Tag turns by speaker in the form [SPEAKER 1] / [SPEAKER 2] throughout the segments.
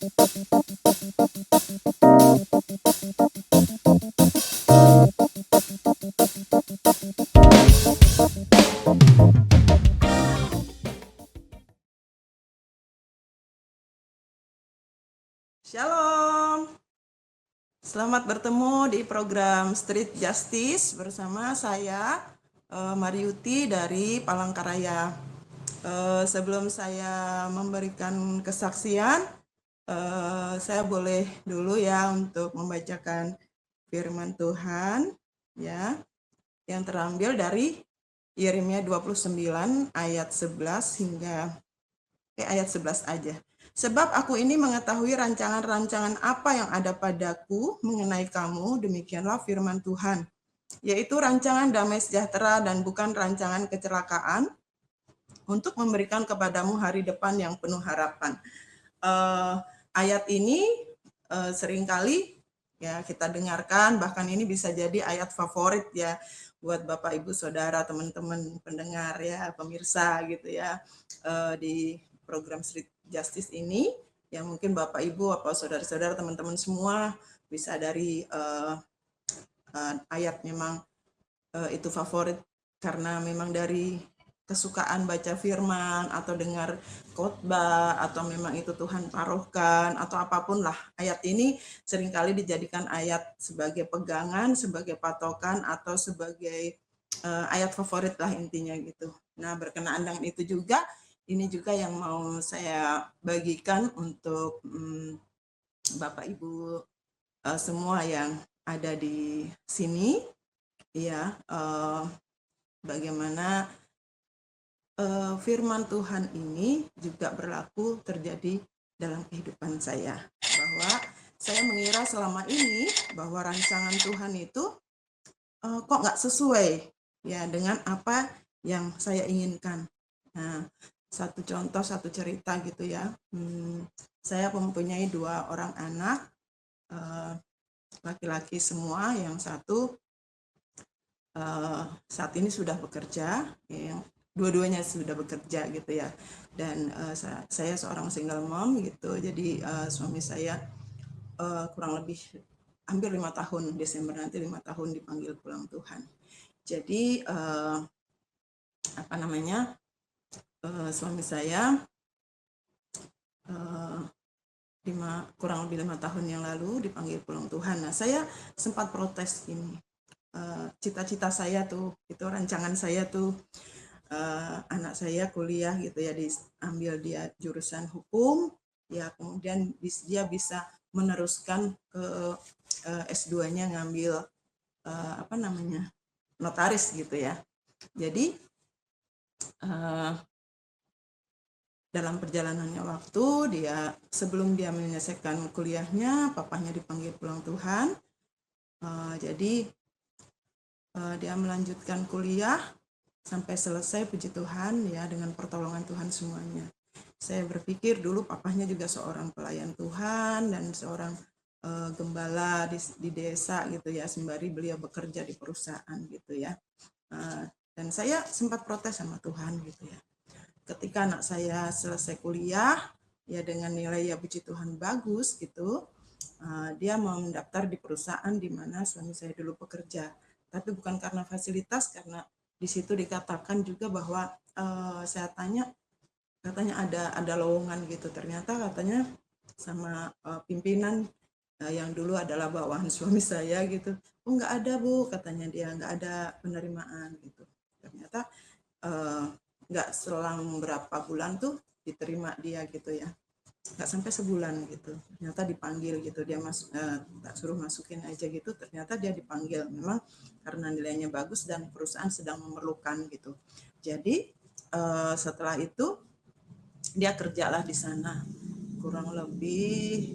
[SPEAKER 1] Shalom, selamat bertemu di program Street Justice bersama saya Mariuti dari Palangkaraya. Sebelum saya memberikan kesaksian, saya boleh dulu ya untuk membacakan firman Tuhan ya, yang terambil dari Yeremia 29 ayat 11 hingga ayat 11 aja. Sebab aku ini mengetahui rancangan-rancangan apa yang ada padaku mengenai kamu, demikianlah firman Tuhan, yaitu rancangan damai sejahtera dan bukan rancangan kecelakaan, untuk memberikan kepadamu hari depan yang penuh harapan. Ayat ini seringkali ya kita dengarkan, bahkan ini bisa jadi ayat favorit ya buat Bapak Ibu Saudara, teman-teman pendengar ya, pemirsa gitu ya, di program Street Justice ini, yang mungkin Bapak Ibu, apa saudara-saudara, teman-teman semua bisa dari ayat memang itu favorit karena memang dari kesukaan baca firman atau dengar khotbah atau memang itu Tuhan taruhkan atau apapun lah, ayat ini seringkali dijadikan ayat sebagai pegangan, sebagai patokan atau sebagai ayat favorit lah intinya gitu. Nah, berkenaan dengan itu juga, ini juga yang mau saya bagikan untuk Bapak Ibu semua yang ada di sini ya, bagaimana firman Tuhan ini juga berlaku terjadi dalam kehidupan saya, bahwa saya mengira selama ini bahwa rancangan Tuhan itu kok nggak sesuai ya dengan apa yang saya inginkan. Nah, satu contoh, satu cerita gitu ya. Saya mempunyai 2 orang anak, laki-laki semua. Yang satu saat ini sudah bekerja, yang dua-duanya sudah bekerja gitu ya. Dan saya seorang single mom gitu. Jadi suami saya kurang lebih hampir 5 tahun, Desember nanti 5 tahun dipanggil pulang Tuhan. Jadi suami saya kurang lebih 5 tahun yang lalu dipanggil pulang Tuhan. Nah, saya sempat protes ini. Cita-cita saya tuh, itu rancangan saya tuh, anak saya kuliah gitu ya, diambil dia jurusan hukum, ya kemudian dia bisa meneruskan ke S2-nya ngambil notaris gitu ya. Jadi dalam perjalanannya waktu, sebelum dia menyelesaikan kuliahnya, papahnya dipanggil pulang Tuhan. Jadi dia melanjutkan kuliah sampai selesai, puji Tuhan ya, dengan pertolongan Tuhan semuanya. Saya berpikir dulu papahnya juga seorang pelayan Tuhan dan seorang gembala di desa gitu ya, sembari beliau bekerja di perusahaan gitu ya. Dan saya sempat protes sama Tuhan gitu ya. Ketika anak saya selesai kuliah ya dengan nilai ya puji Tuhan bagus gitu, dia mau mendaftar di perusahaan di mana suami saya dulu bekerja. Tapi bukan karena fasilitas, karena di situ dikatakan juga bahwa saya tanya, katanya ada lowongan gitu. Ternyata katanya sama pimpinan yang dulu adalah bawahan suami saya gitu. Oh, nggak ada Bu, katanya dia, nggak ada penerimaan gitu. Ternyata nggak selang berapa bulan tuh diterima dia gitu ya, nggak sampai sebulan gitu, ternyata dipanggil gitu, dia tak suruh masukin aja gitu, ternyata dia dipanggil memang karena nilainya bagus dan perusahaan sedang memerlukan gitu. Jadi setelah itu dia kerjalah di sana kurang lebih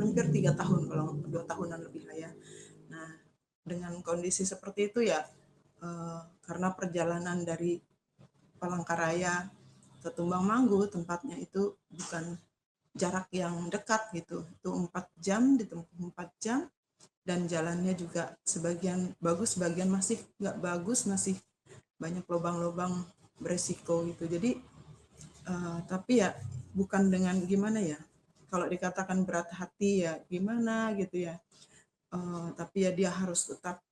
[SPEAKER 1] hampir 3 tahun, kalau 2 tahunan lebih lah ya. Nah, dengan kondisi seperti itu ya, karena perjalanan dari Palangkaraya ke Tumbang Manggu, tempatnya itu bukan jarak yang dekat gitu, itu 4 jam, ditempuh 4 jam, dan jalannya juga sebagian bagus, sebagian masih nggak bagus, masih banyak lubang-lubang beresiko gitu. Jadi tapi ya bukan dengan gimana ya, kalau dikatakan berat hati ya gimana gitu ya. Tapi ya dia harus tetap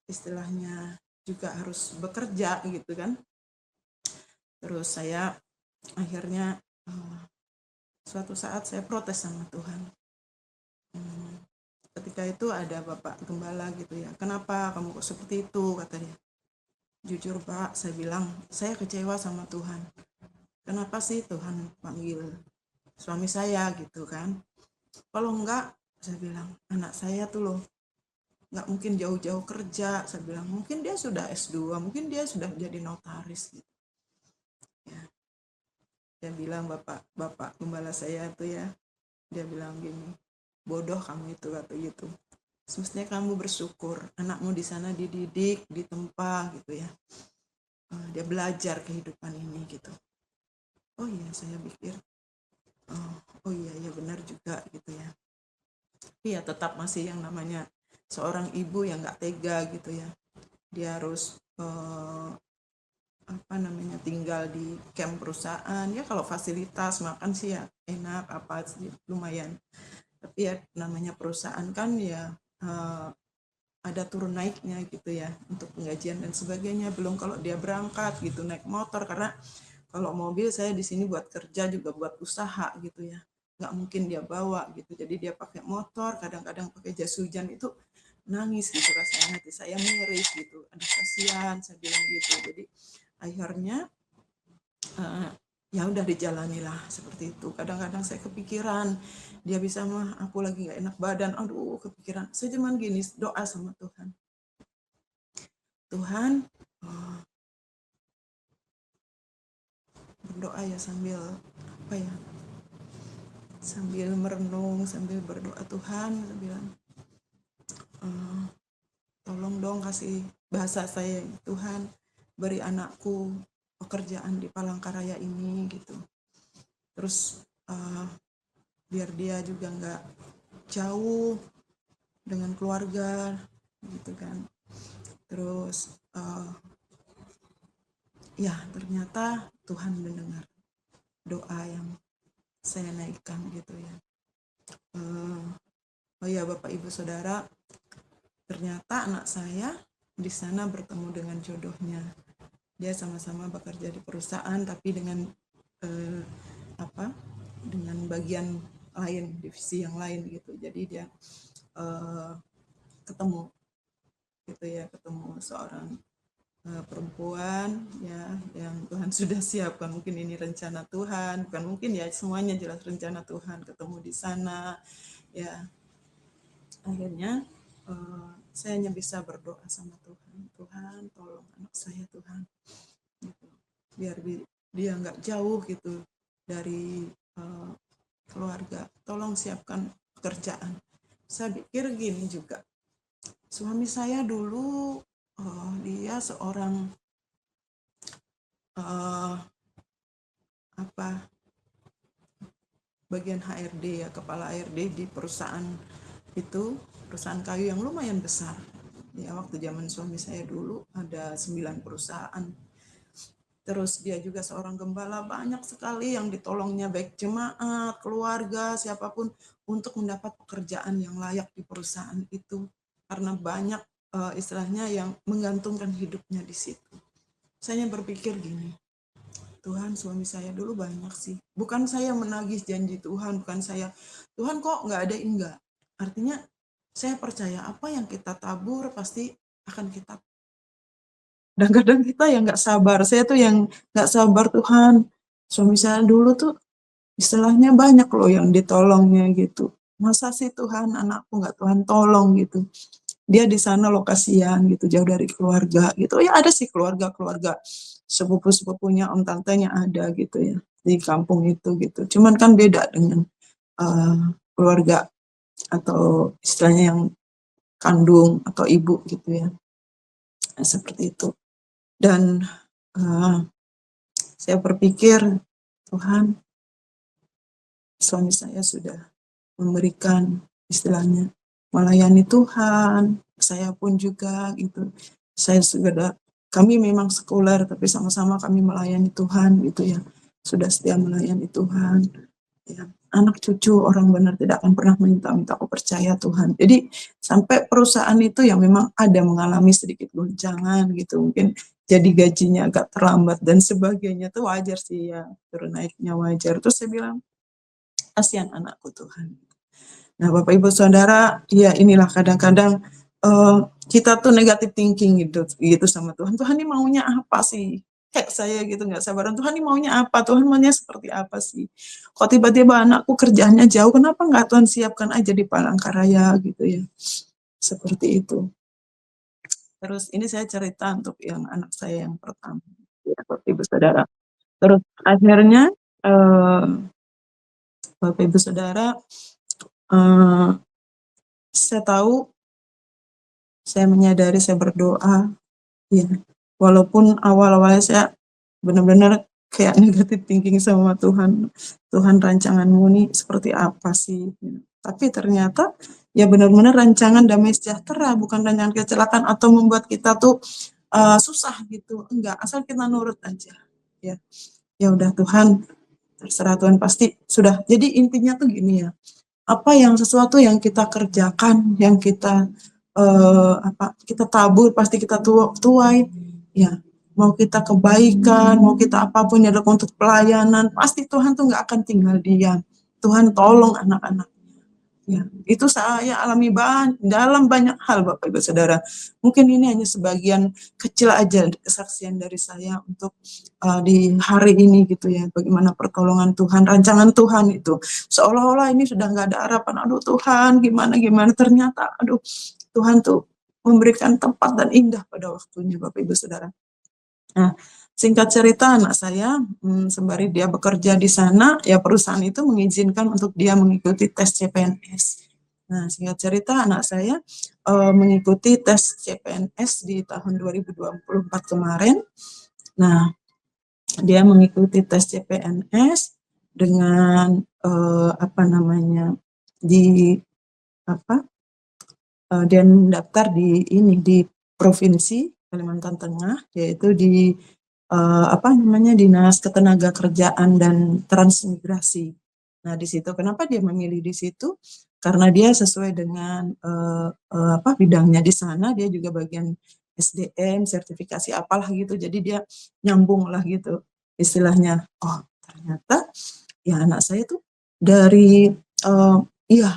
[SPEAKER 1] istilahnya juga harus bekerja gitu kan. Terus saya akhirnya suatu saat saya protes sama Tuhan. Ketika itu ada Bapak Gembala gitu ya, kenapa kamu kok seperti itu, kata dia. Jujur Pak, saya bilang, saya kecewa sama Tuhan. Kenapa sih Tuhan panggil suami saya gitu kan. Kalau enggak, saya bilang, anak saya tuh loh, nggak mungkin jauh-jauh kerja. Saya bilang, mungkin dia sudah S2, mungkin dia sudah jadi notaris gitu. Ya. Dia bilang, Bapak Gembala saya tuh ya, dia bilang gini, bodoh kamu itu, kata gitu. Semestinya kamu bersyukur, anakmu di sana dididik, ditempa gitu ya. Dia belajar kehidupan ini gitu. Oh iya, saya pikir, oh iya, ya benar juga gitu ya. Tapi ya tetap masih yang namanya seorang ibu yang nggak tega gitu ya. Dia harus tinggal di camp perusahaan ya, kalau fasilitas makan sih ya enak apa sih lumayan, tapi ya namanya perusahaan kan ya ada turun naiknya gitu ya untuk penggajian dan sebagainya, belum kalau dia berangkat gitu naik motor, karena kalau mobil saya di sini buat kerja juga buat usaha gitu ya, nggak mungkin dia bawa gitu, jadi dia pakai motor, kadang-kadang pakai jas hujan, itu nangis gitu rasanya, hati saya miris gitu, ada kasihan saya bilang gitu. Jadi akhirnya ya udah dijalanilah seperti itu. Kadang-kadang saya kepikiran dia bisa mah, aku lagi nggak enak badan, aduh kepikiran. Saya cuman gini doa sama Tuhan. Tuhan, berdoa ya sambil apa ya, sambil merenung, sambil berdoa, Tuhan, saya bilang, tolong dong kasih bahasa saya, Tuhan, beri anakku pekerjaan di Palangkaraya ini gitu. Terus biar dia juga nggak jauh dengan keluarga gitu kan. Terus ya ternyata Tuhan mendengar doa yang saya naikkan gitu ya. Oh ya Bapak Ibu Saudara, ternyata anak saya di sana bertemu dengan jodohnya. Dia sama-sama bekerja di perusahaan tapi dengan dengan bagian lain, divisi yang lain gitu. Jadi dia ketemu gitu ya, ketemu seorang perempuan ya yang Tuhan sudah siapkan. Mungkin ini rencana Tuhan, bukan mungkin ya, semuanya jelas rencana Tuhan, ketemu di sana ya. Akhirnya saya hanya bisa berdoa sama Tuhan, Tuhan tolong anak saya Tuhan gitu. Biar dia nggak jauh gitu dari keluarga, tolong siapkan pekerjaan. Saya pikir gini juga, suami saya dulu dia seorang bagian HRD ya, kepala HRD di perusahaan itu, perusahaan kayu yang lumayan besar. Ya waktu zaman suami saya dulu ada 9 perusahaan. Terus dia juga seorang gembala, banyak sekali yang ditolongnya, baik jemaat, keluarga, siapapun, untuk mendapat pekerjaan yang layak di perusahaan itu. Karena banyak istilahnya yang menggantungkan hidupnya di situ. Saya berpikir gini, Tuhan, suami saya dulu banyak sih. Bukan saya menagih janji Tuhan, bukan saya, Tuhan kok nggak ada, enggak. Artinya saya percaya apa yang kita tabur pasti akan kita. Dan kadang kita yang nggak sabar, saya tuh yang nggak sabar, Tuhan. Suami saya dulu tuh istilahnya banyak loh yang ditolongnya gitu. Masa sih Tuhan anakku nggak Tuhan tolong gitu. Dia di sana lokasian gitu, jauh dari keluarga gitu. Ya ada sih keluarga-keluarga sepupu-sepupunya, om tantenya ada gitu ya di kampung itu gitu. Cuman kan beda dengan keluarga atau istilahnya yang kandung atau ibu gitu ya. Nah, seperti itu. Dan saya berpikir, Tuhan, suami saya sudah memberikan istilahnya melayani Tuhan, saya pun juga gitu. Saya sudah, kami memang sekuler tapi sama-sama kami melayani Tuhan gitu ya. Sudah setia melayani Tuhan. Ya, anak cucu orang benar tidak akan pernah minta-minta, aku percaya Tuhan. Jadi sampai perusahaan itu yang memang ada mengalami sedikit goncangan gitu, mungkin jadi gajinya agak terlambat dan sebagainya, tuh wajar sih ya, turun naiknya wajar. Terus saya bilang, kasihan anakku Tuhan. Nah, Bapak Ibu Saudara, ya inilah kadang-kadang kita tuh negatif thinking gitu sama Tuhan. Tuhan ini maunya apa sih? Kayak saya gitu nggak sabaran. Tuhan ini maunya apa? Tuhan maunya seperti apa sih? Kok tiba-tiba anakku kerjaannya jauh? Kenapa nggak Tuhan siapkan aja di Palangkaraya gitu ya? Seperti itu. Terus ini saya cerita untuk yang anak saya yang pertama, ya, Bapak Ibu Saudara. Terus akhirnya Bapak Ibu Saudara, eh, saya tahu, saya menyadari, saya berdoa, ya, walaupun awal-awalnya saya benar-benar kayak negatif thinking sama Tuhan. Tuhan, rancanganmu nih seperti apa sih? Tapi ternyata ya benar-benar rancangan damai sejahtera, bukan rancangan kecelakaan atau membuat kita tuh susah gitu. Enggak, asal kita nurut aja. Ya, ya udah Tuhan, terserah Tuhan pasti sudah. Jadi intinya tuh gini ya, apa yang sesuatu yang kita kerjakan, yang kita kita tabur, pasti kita tuai. Ya, mau kita kebaikan, mau kita apapun yang untuk pelayanan, pasti Tuhan tuh nggak akan tinggal diam. Tuhan tolong anak-anak. Ya, itu saya alami dalam banyak hal, Bapak Ibu Saudara. Mungkin ini hanya sebagian kecil aja kesaksian dari saya untuk di hari ini gitu ya, bagaimana pertolongan Tuhan, rancangan Tuhan itu. Seolah-olah ini sudah nggak ada harapan, aduh Tuhan gimana, ternyata aduh Tuhan tuh memberikan tempat dan indah pada waktunya, Bapak Ibu Saudara. Nah, singkat cerita anak saya, sembari dia bekerja di sana, ya perusahaan itu mengizinkan untuk dia mengikuti tes CPNS. Nah, singkat cerita anak saya mengikuti tes CPNS di tahun 2024 kemarin. Nah, dia mengikuti tes CPNS dengan di apa dia mendaftar di provinsi Kalimantan Tengah, yaitu di Dinas Ketenagakerjaan dan Transmigrasi. Nah, di situ kenapa dia memilih di situ? Karena dia sesuai dengan bidangnya di sana, dia juga bagian SDM, sertifikasi apalah gitu. Jadi dia nyambung lah gitu istilahnya. Oh, ternyata ya anak saya tuh dari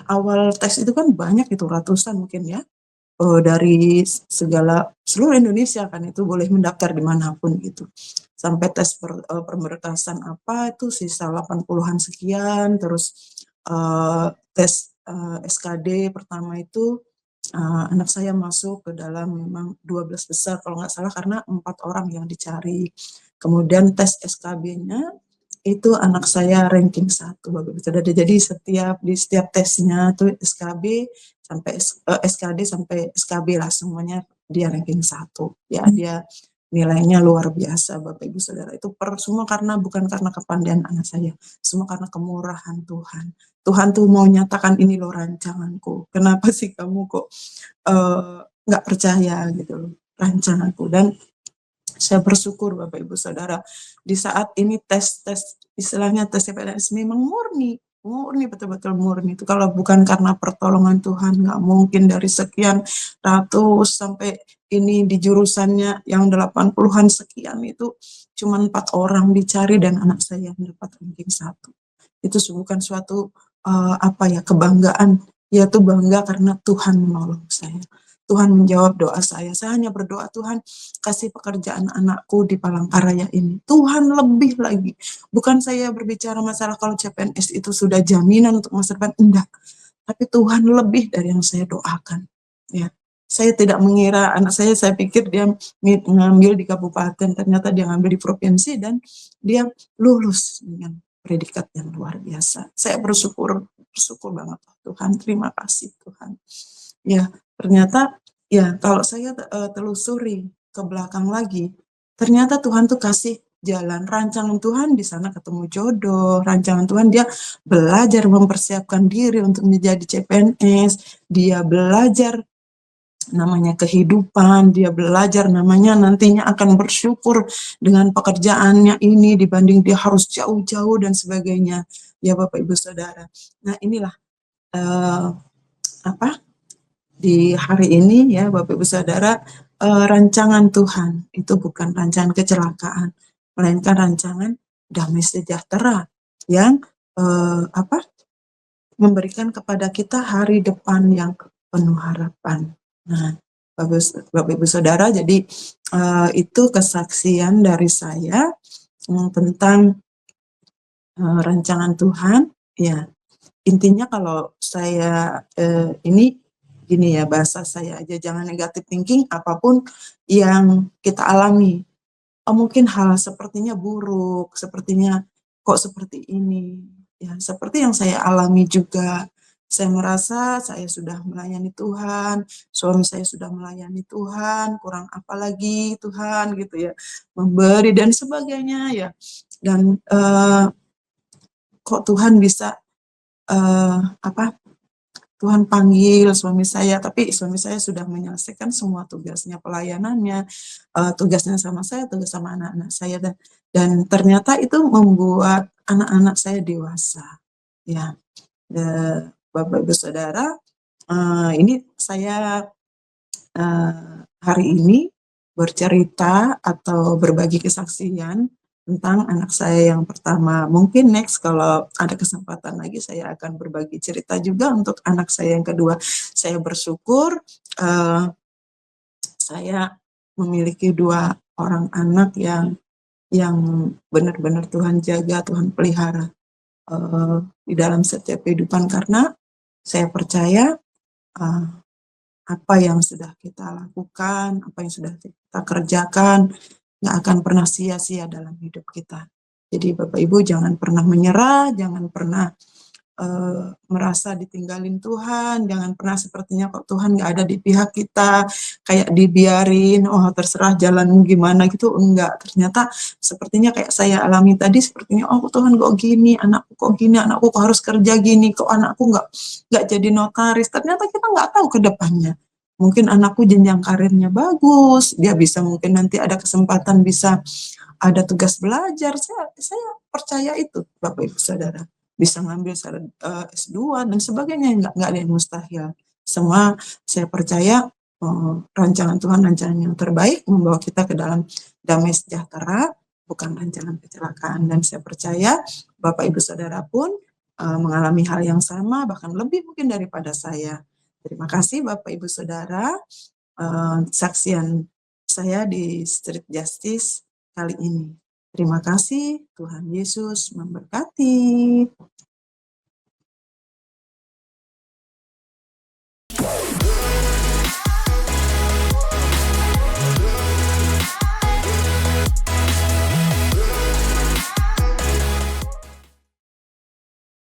[SPEAKER 1] awal tes itu kan banyak itu, ratusan mungkin ya, dari seluruh Indonesia kan itu boleh mendaftar dimanapun gitu. Sampai tes pemberkasan itu sisa 80-an sekian, terus tes SKD pertama itu anak saya masuk ke dalam memang 12 besar kalau nggak salah, karena 4 orang yang dicari. Kemudian tes SKB-nya itu anak saya ranking 1, Bapak Ibu Saudara. Jadi di setiap tesnya tuh SKD sampai SKB lah, semuanya dia ranking 1. Ya, dia nilainya luar biasa, Bapak Ibu Saudara. Itu semua bukan karena kepandaian anak saya, semua karena kemurahan Tuhan. Tuhan tuh mau nyatakan, ini loh rancanganku. Kenapa sih kamu kok nggak percaya gitu loh rancanganku. Dan saya bersyukur Bapak Ibu Saudara, di saat ini istilahnya tes CPNS memang murni betul-betul murni. Itu kalau bukan karena pertolongan Tuhan, nggak mungkin dari sekian ratus sampai ini di jurusannya yang 80-an sekian itu cuma 4 orang dicari dan anak saya mendapat ranking 1. Itu bukan suatu kebanggaan, yaitu bangga karena Tuhan menolong saya. Tuhan menjawab doa saya. Saya hanya berdoa, Tuhan kasih pekerjaan anakku di Palangkaraya ini. Tuhan lebih lagi. Bukan saya berbicara masalah kalau CPNS itu sudah jaminan untuk masa depan, enggak. Tapi Tuhan lebih dari yang saya doakan. Ya, saya tidak mengira anak saya pikir dia ngambil di kabupaten, ternyata dia ngambil di provinsi dan dia lulus dengan predikat yang luar biasa. Saya bersyukur banget Tuhan, terima kasih Tuhan. Ya, ternyata ya kalau saya telusuri ke belakang lagi, ternyata Tuhan tuh kasih jalan, rancangan Tuhan di sana ketemu jodoh, rancangan Tuhan dia belajar mempersiapkan diri untuk menjadi CPNS, dia belajar namanya kehidupan, dia belajar namanya nantinya akan bersyukur dengan pekerjaannya ini dibanding dia harus jauh-jauh dan sebagainya. Ya Bapak Ibu Saudara. Nah inilah uh, apa di hari ini ya Bapak Ibu Saudara, rancangan Tuhan itu bukan rancangan kecelakaan, melainkan rancangan damai sejahtera yang memberikan kepada kita hari depan yang penuh harapan. Nah, Bapak Ibu Saudara, jadi itu kesaksian dari saya tentang rancangan Tuhan. Ya, intinya kalau saya ini gini ya, bahasa saya aja, jangan negatif thinking apapun yang kita alami. Mungkin hal sepertinya buruk, sepertinya kok seperti ini. Ya, seperti yang saya alami juga. Saya merasa saya sudah melayani Tuhan, suami saya sudah melayani Tuhan, kurang apa lagi Tuhan gitu ya, memberi dan sebagainya ya. Dan kok Tuhan bisa Tuhan panggil suami saya, tapi suami saya sudah menyelesaikan semua tugasnya, pelayanannya, tugasnya sama saya, tugas sama anak-anak saya, dan ternyata itu membuat anak-anak saya dewasa. Ya, Bapak Ibu Saudara, ini saya hari ini bercerita atau berbagi kesaksian tentang anak saya yang pertama. Mungkin next kalau ada kesempatan lagi saya akan berbagi cerita juga untuk anak saya yang kedua. Saya bersyukur saya memiliki 2 orang anak yang benar-benar Tuhan jaga, Tuhan pelihara di dalam setiap kehidupan, karena saya percaya apa yang sudah kita lakukan, apa yang sudah kita kerjakan, nggak akan pernah sia-sia dalam hidup kita. Jadi Bapak Ibu jangan pernah menyerah, jangan pernah merasa ditinggalin Tuhan, jangan pernah sepertinya kok Tuhan nggak ada di pihak kita, kayak dibiarin, oh terserah jalanmu gimana gitu, enggak. Ternyata sepertinya kayak saya alami tadi, sepertinya oh Tuhan kok gini, anakku kok gini, anakku kok harus kerja gini, kok anakku nggak jadi notaris. Ternyata kita nggak tahu ke depannya. Mungkin anakku jenjang karirnya bagus, dia bisa mungkin nanti ada kesempatan bisa ada tugas belajar. Saya percaya itu Bapak Ibu Saudara, bisa ngambil S2 dan sebagainya, nggak ada yang mustahil. Semua saya percaya rancangan Tuhan, rancangan yang terbaik membawa kita ke dalam damai sejahtera, bukan rancangan kecelakaan. Dan saya percaya Bapak Ibu Saudara pun mengalami hal yang sama, bahkan lebih mungkin daripada saya. Terima kasih Bapak Ibu Saudara, saksian saya di Street Justice kali ini. Terima kasih, Tuhan Yesus memberkati.